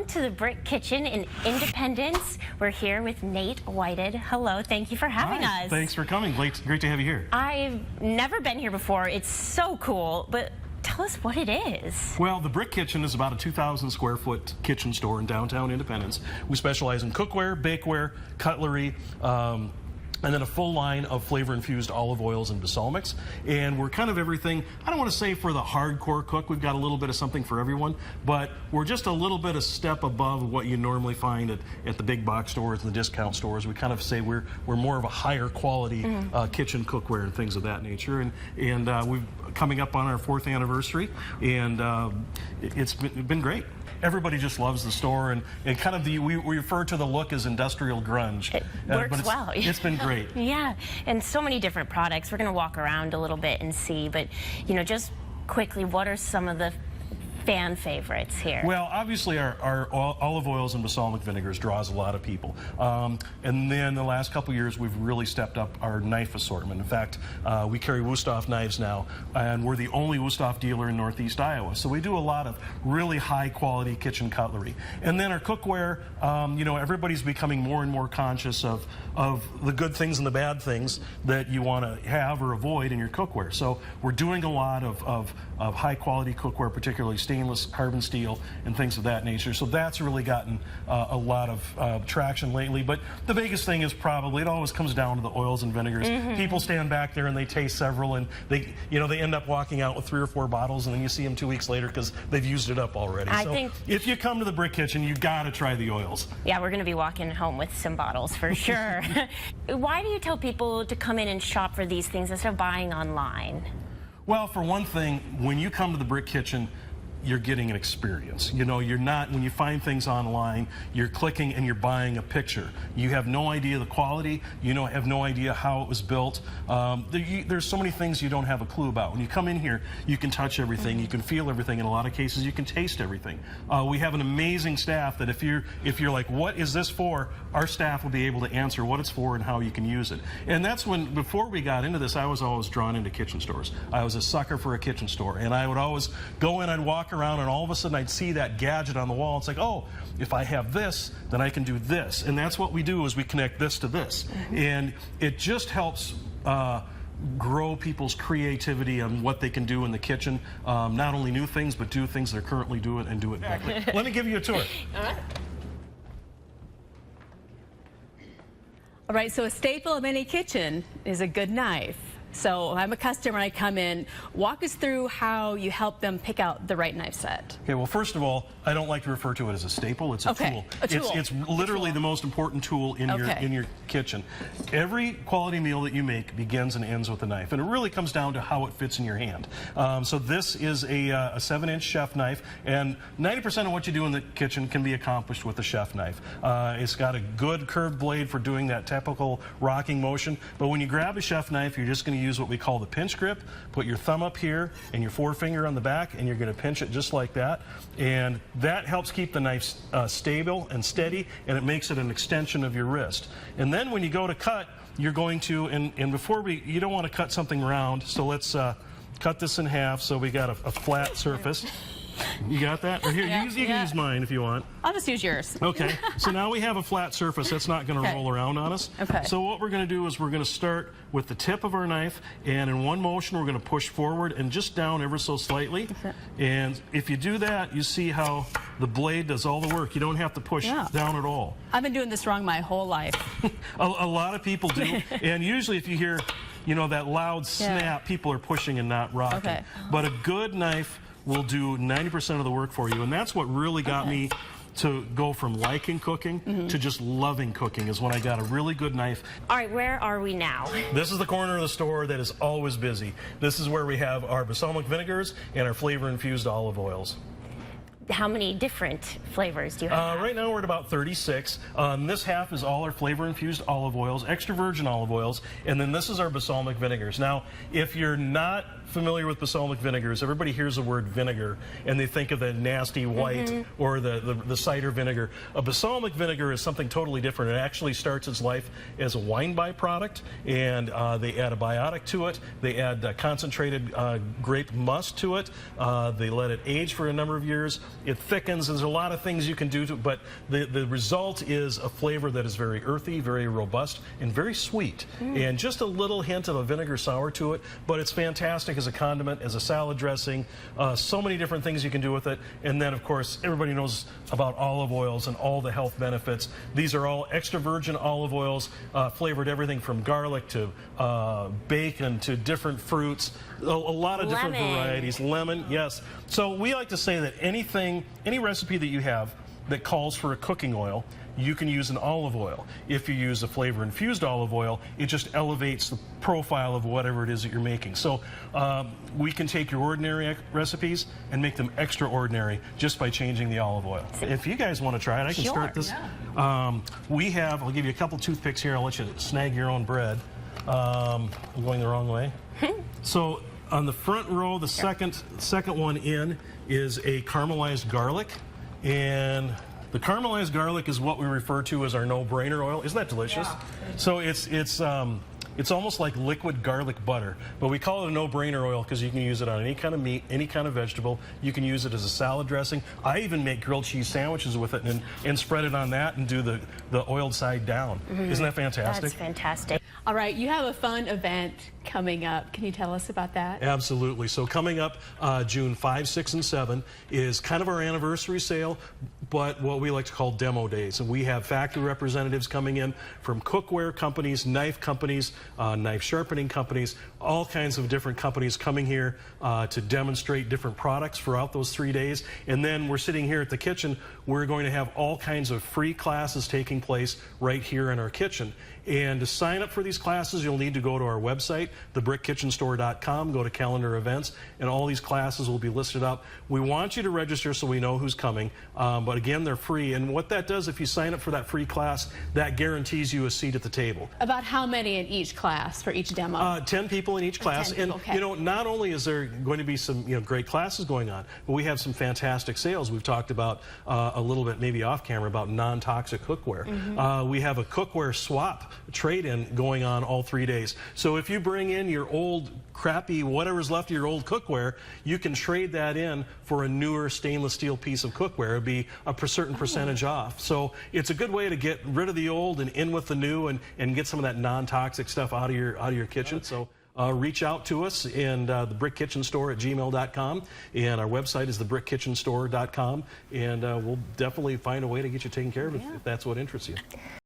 Welcome to the Brick Kitchen in Independence. We're here with Nate Whited. Hello, thank you for having us. Thanks for coming. Great to have you here. I've never been here before. It's so cool, but tell us what it is. Well, the Brick Kitchen is about a 2,000 square foot kitchen store in downtown Independence. We specialize in cookware, bakeware, cutlery, and then a full line of flavor-infused olive oils and balsamics. And we're kind of everything, I don't want to say for the hardcore cook, we've got a little bit of something for everyone, but we're just a little bit a step above what you normally find at the big box stores and the discount stores. We kind of say we're more of a higher quality kitchen cookware and things of that nature. And we've coming up on our 4th anniversary, and it's been great. Everybody just loves the store, and kind of we refer to the look as industrial grunge. It works but well. It's been great. Yeah, and so many different products. We're going to walk around a little bit and see, but you know, just quickly, what are some of the fan favorites here? Well, obviously our olive oils and balsamic vinegars draws a lot of people. And then the last couple years we've really stepped up our knife assortment. In fact, we carry Wusthof knives now, and we're the only Wusthof dealer in Northeast Iowa. So we do a lot of really high quality kitchen cutlery. And then our cookware, you know, everybody's becoming more and more conscious of the good things and the bad things that you want to have or avoid in your cookware. So we're doing a lot of high quality cookware, particularly stainless, carbon steel, and things of that nature. So that's really gotten a lot of traction lately. But the biggest thing is probably, it always comes down to the oils and vinegars. People stand back there and they taste several, and they end up walking out with 3 or 4 bottles, and then you see them 2 weeks later because they've used it up already. I so think if you come to the Brick Kitchen, you got to try the oils. Yeah, we're going to be walking home with some bottles for sure. Why do you tell people to come in and shop for these things instead of buying online? Well, for one thing, when you come to the Brick Kitchen, you're getting an experience. You know, you're not, when you find things online, you're clicking and you're buying a picture. You have no idea the quality, you have no idea how it was built. There's so many things you don't have a clue about. When you come in here, you can touch everything, you can feel everything. In a lot of cases, you can taste everything. We have an amazing staff that if you're like, what is this for? Our staff will be able to answer what it's for and how you can use it. And that's when, before we got into this, I was always drawn into kitchen stores. I was a sucker for a kitchen store, and I would always go in, I'd walk around, and all of a sudden I'd see that gadget on the wall. It's like, oh, if I have this, then I can do this. And that's what we do, is we connect this to this. And it just helps grow people's creativity on what they can do in the kitchen. Not only new things, but do things they're currently doing and do it better. Let me give you a tour. All right, so a staple of any kitchen is a good knife. So I'm a customer, I come in. Walk us through how you help them pick out the right knife set. Okay, well, first of all, I don't like to refer to it as a staple. It's a tool. A tool. It's literally the most important tool in your kitchen. Every quality meal that you make begins and ends with a knife, and it really comes down to how it fits in your hand. So this is a 7-inch chef knife, and 90% of what you do in the kitchen can be accomplished with a chef knife. It's got a good curved blade for doing that typical rocking motion, but when you grab a chef knife, you're just going to use what we call the pinch grip. Put your thumb up here and your forefinger on the back, and you're going to pinch it just like that. And that helps keep the knife stable and steady, and it makes it an extension of your wrist. And then when you go to cut, you're going to, and before you don't want to cut something round, so let's cut this in half so we got a flat surface. You got that? Or here, you can use mine if you want. I'll just use yours. Okay, so now we have a flat surface that's not going to roll around on us. Okay. So what we're going to do is we're going to start with the tip of our knife, and in one motion we're going to push forward and just down ever so slightly. And if you do that, you see how the blade does all the work. You don't have to push down at all. I've been doing this wrong my whole life. A lot of people do, and usually if you hear, you know, that loud snap, people are pushing and not rocking. Okay. But a good knife will do 90% of the work for you, and that's what really got me to go from liking cooking to just loving cooking, is when I got a really good knife. All right, where are we now? This is the corner of the store that is always busy. This is where we have our balsamic vinegars and our flavor-infused olive oils. How many different flavors do you have? Right now we're at about 36. This half is all our flavor-infused olive oils, extra virgin olive oils, and then this is our balsamic vinegars. Now, if you're not familiar with balsamic vinegars, everybody hears the word vinegar and they think of the nasty white or the cider vinegar. A balsamic vinegar is something totally different. It actually starts its life as a wine byproduct, and they add a biotic to it. They add concentrated grape must to it. They let it age for a number of years, it thickens. There's a lot of things you can do to, but the result is a flavor that is very earthy, very robust, and very sweet. And just a little hint of a vinegar sour to it, but it's fantastic as a condiment, as a salad dressing. So many different things you can do with it. And then, of course, everybody knows about olive oils and all the health benefits. These are all extra virgin olive oils, flavored everything from garlic to bacon to different fruits, a lot of different varieties. Lemon, yes. So we like to say that any recipe that you have that calls for a cooking oil, you can use an olive oil. If you use a flavor-infused olive oil, it just elevates the profile of whatever it is that you're making. So we can take your ordinary recipes and make them extraordinary just by changing the olive oil. If you guys want to try it, I can start this. Yeah. I'll give you a couple toothpicks here. I'll let you snag your own bread. I'm going the wrong way. So on the front row, the second one in is a caramelized garlic. And the caramelized garlic is what we refer to as our no-brainer oil. Isn't that delicious? Yeah. So it's almost like liquid garlic butter, but we call it a no-brainer oil because you can use it on any kind of meat, any kind of vegetable. You can use it as a salad dressing. I even make grilled cheese sandwiches with it and spread it on that and do the oiled side down. Isn't that fantastic? That's fantastic. All right, you have a fun event coming up. Can you tell us about that? Absolutely. So coming up June 5, 6, and 7 is kind of our anniversary sale, but what we like to call demo days. And we have factory representatives coming in from cookware companies, knife companies, knife sharpening companies, all kinds of different companies coming here to demonstrate different products throughout those 3 days. And then we're sitting here at the kitchen. We're going to have all kinds of free classes taking place right here in our kitchen. And to sign up for these classes, you'll need to go to our website, thebrickkitchenstore.com, go to calendar events, and all these classes will be listed up. We want you to register so we know who's coming, but again, they're free. And what that does, if you sign up for that free class, that guarantees you a seat at the table. About how many in each class for each demo? 10 people in each class. 10 people, and okay. you know, not only is there going to be some great classes going on, but we have some fantastic sales. We've talked about a little bit, maybe off camera, about non-toxic cookware. We have a cookware swap trade-in going on all 3 days. So if you bring in your old crappy whatever's left of your old cookware, you can trade that in for a newer stainless steel piece of cookware. It'll be a certain percentage off. So it's a good way to get rid of the old and in with the new and get some of that non-toxic stuff out of your kitchen. So reach out to us in the Brick Kitchen Store at gmail.com, and our website is thebrickkitchenstore.com, and we'll definitely find a way to get you taken care of if that's what interests you.